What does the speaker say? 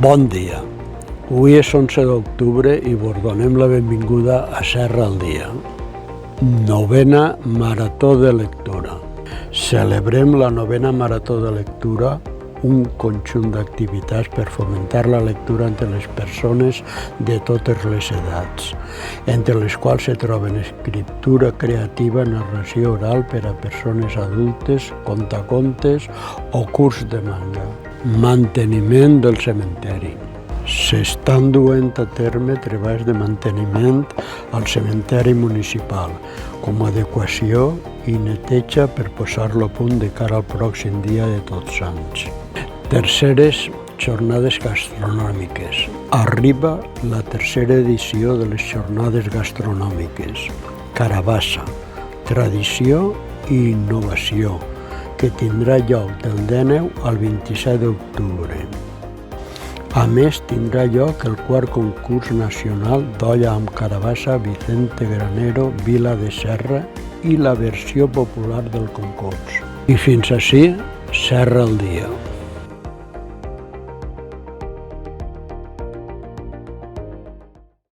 Bon dia. Avui és 11 d'octubre i vos donem la benvinguda a Serra al Dia. Novena Marató de Lectura. Celebrem la novena Marató de Lectura, un conjunt d'activitats per fomentar la lectura entre les persones de totes les edats, entre les quals se troben escriptura creativa, narració oral per a persones adultes, contacontes o curs de manga. Manteniment del cementeri. S'estan duent a terme treballs de manteniment al cementeri municipal, com a adequació i neteja per posar-lo a punt de cara al pròxim dia de Tots Sants. Terceres jornades gastronòmiques. Arriba la tercera edició de les jornades gastronòmiques. Carabassa, tradició i innovació, que tindrà lloc del 19 al 27 d'octubre. A més, tindrà lloc el quart concurs nacional d'olla amb carabassa Vicente Granero Vila de Serra i la versió popular del concurs. I fins ací, Serra al Dia.